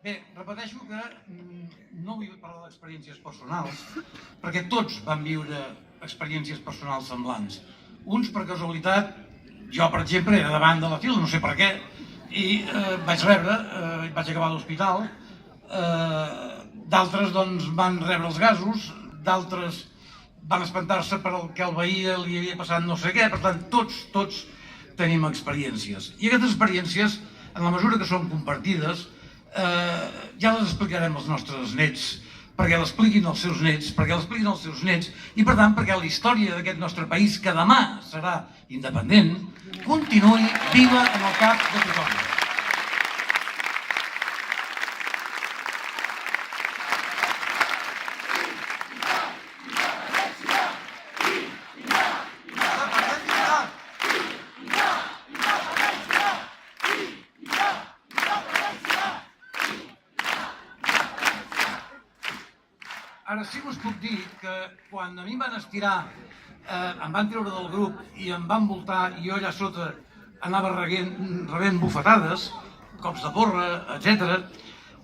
Bé, repeteixo que no vull parlar d'experiències personals, perquè tots van viure experiències personals semblants. Uns, per casualitat, jo, per exemple, era davant de la fila, no sé per què, i vaig acabar a l'hospital. D'altres, doncs, van rebre els gasos, d'altres van espantar-se per el que el veia li havia passat no sé què. Per tant, tots tenim experiències. I aquestes experiències, en la mesura que són compartides, ja les explicarem als nostres nets, perquè l'expliquin als seus nets, i per tant perquè la història d'aquest nostre país, que demà serà independent, continuï viva en el cap de tothom. Ara sí que us puc dir que quan a mi em van estirar, em van treure del grup i em van voltar i jo allà sota anava rebent bufetades, cops de porra, etc.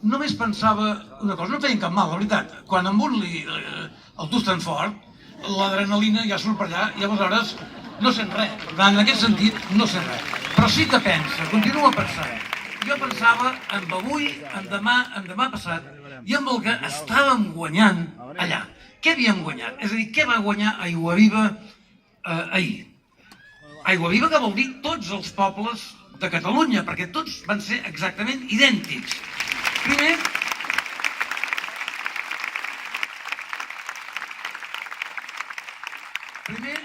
Només pensava una cosa, no tenien cap mal, la veritat. Quan amb un el tusten fort, l'adrenalina ja surt per allà i aleshores no sent res. Per tant, en aquest sentit, no sent res. Però sí que pensa, continua pensant. Jo pensava en avui, en demà passat, i amb el que estàvem guanyant allà. Què havíem guanyat? És a dir, què va guanyar Aiguaviva ahir? Aiguaviva, que vol dir tots els pobles de Catalunya, perquè tots van ser exactament idèntics. Primer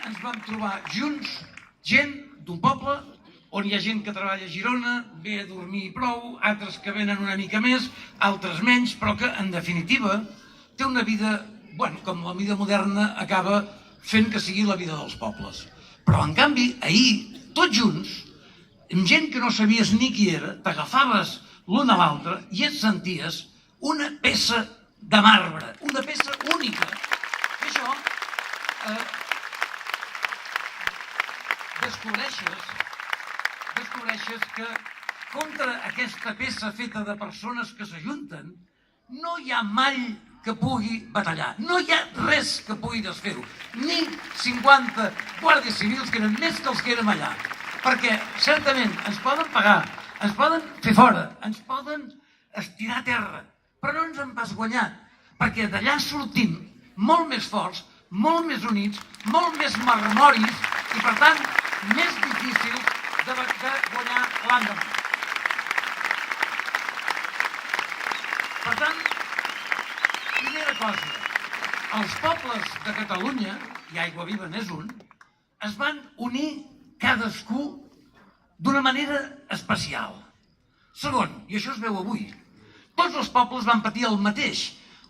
ens vam trobar junts gent d'un poble on hi ha gent que treballa a Girona, ve a dormir i prou, altres que venen una mica més, altres menys, però que, en definitiva, té una vida, com la vida moderna acaba fent que sigui la vida dels pobles. Però, en canvi, ahir, tots junts, amb gent que no sabies ni qui era, t'agafaves l'un a l'altre i et senties una peça de marbre, una peça única. I això descobreixes que contra aquesta peça feta de persones que s'ajunten no hi ha mall que pugui batallar, no hi ha res que pugui desfer-ho, ni 50 guàrdies civils que eren més que els que érem allà, perquè certament ens poden pagar, ens poden fer fora, ens poden estirar a terra, però no ens en vas guanyar, perquè d'allà sortim molt més forts, molt més units, molt més marmoris i, per tant, més difícils de guanyar l'endemà. Per tant, primera cosa, els pobles de Catalunya, i Aiguaviva n'és un, es van unir cadascú d'una manera especial. Segon, i això es veu avui, tots els pobles van patir el mateix.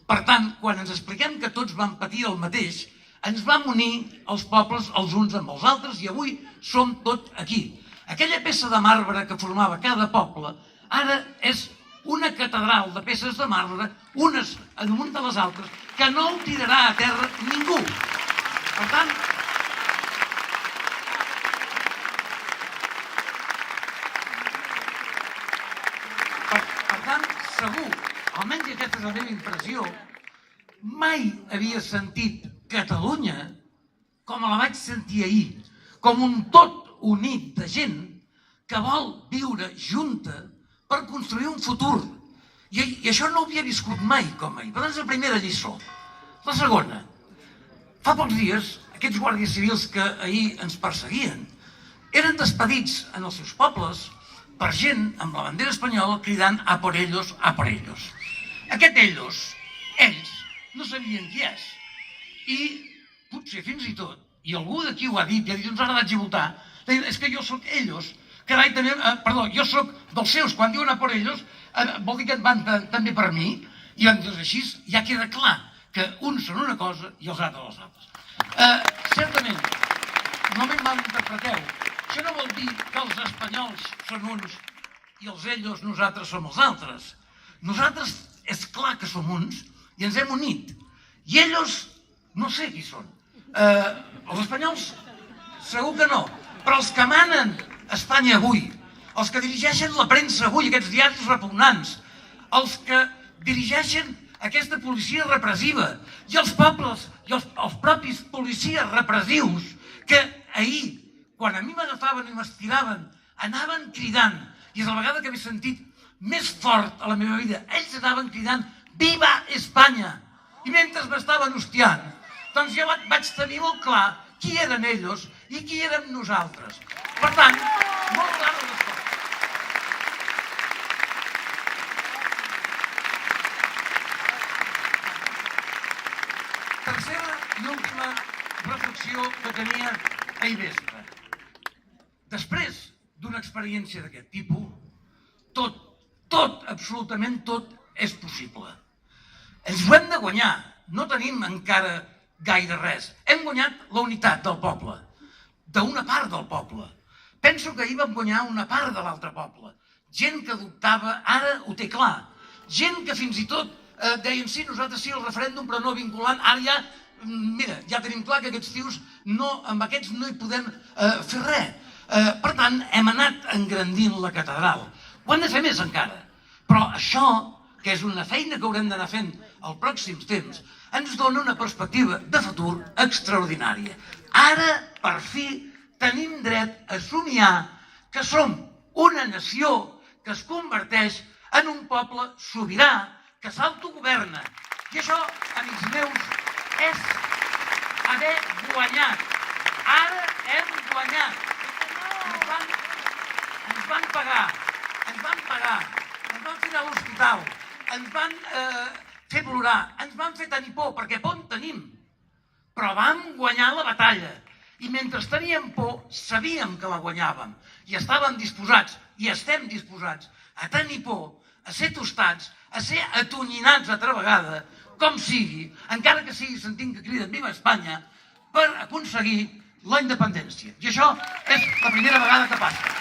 Per tant, quan ens expliquem que tots van patir el mateix, ens vam unir els pobles els uns amb els altres i avui som tot aquí. Aquella peça de marbre que formava cada poble ara és una catedral de peces de marbre, unes damunt de les altres, que no el tirarà a terra ningú. Per tant, segur, almenys aquesta és la meva impressió, mai havia sentit Catalunya com la vaig sentir ahir, com un tot unit de gent que vol viure junta per construir un futur. I això no ho havia viscut mai com ahir. Per tant, és la primera lliçó. La segona, fa pocs dies, aquests guàrdies civils que ahir ens perseguien eren despedits en els seus pobles per gent amb la bandera espanyola cridant a por ellos, a por ellos. Aquest ells no sabien qui és. I potser fins i tot, i algú d'aquí ho ha dit, i ha dit, ens ara vaig a votar, és que jo sóc ells, carai, també, perdó, jo sóc dels seus, quan diuen a por ells, vol dir que van també per mi, i doncs així ja queda clar que uns són una cosa i els altres les altres. Certament, no me malinterpreteu, això no vol dir que els espanyols són uns i els ells nosaltres som els altres. Nosaltres és clar que som uns i ens hem unit. I ells no sé qui són. Els espanyols segur que no, però els que manen Espanya avui, els que dirigeixen la premsa avui, aquests diaris repugnants, els que dirigeixen aquesta policia repressiva i els pobles i els propis policies repressius que ahir, quan a mi m'agafaven i m'estiraven, anaven cridant, i és la vegada que m'he sentit més fort a la meva vida, ells anaven cridant «Viva Espanya!» I mentre m'estaven hostiant, doncs jo vaig tenir molt clar qui eren ells i qui érem nosaltres. Per tant, molt clar les coses. Tercera i última reflexió que tenia ahir vespre. Després d'una experiència d'aquest tipus, tot, absolutament tot, és possible. Ens ho hem de guanyar, no tenim encara gaire res. Hem guanyat la unitat del poble, d'una part del poble. Penso que ahir vam guanyar una part de l'altre poble. Gent que dubtava, ara ho té clar. Gent que fins i tot deien sí, nosaltres sí, el referèndum, però no vinculant. Ara ja, mira, ja tenim clar que aquests tios, amb aquests no hi podem fer res. Per tant, hem anat engrandint la catedral. Ho hem de fer més encara. Però això, que és una feina que haurem d'anar fent els pròxims temps, ens dona una perspectiva de futur extraordinària. Ara, per fi, tenim dret a somiar que som una nació que es converteix en un poble sobirà, que s'autogoverna. I això, amics meus, és haver guanyat. Ara hem guanyat. Ens van pagar, ens van fer anar a l'hospital, ens van fer plorar, ens van fer tenir por, perquè por en tenim. Però vam guanyar la batalla. I mentre teníem por, sabíem que la guanyàvem. I estàvem disposats, i estem disposats, a tenir por, a ser tostats, a ser atonyinats altra vegada, com sigui, encara que sigui sentint que criden Viva Espanya, per aconseguir la independència. I això és la primera vegada que passa.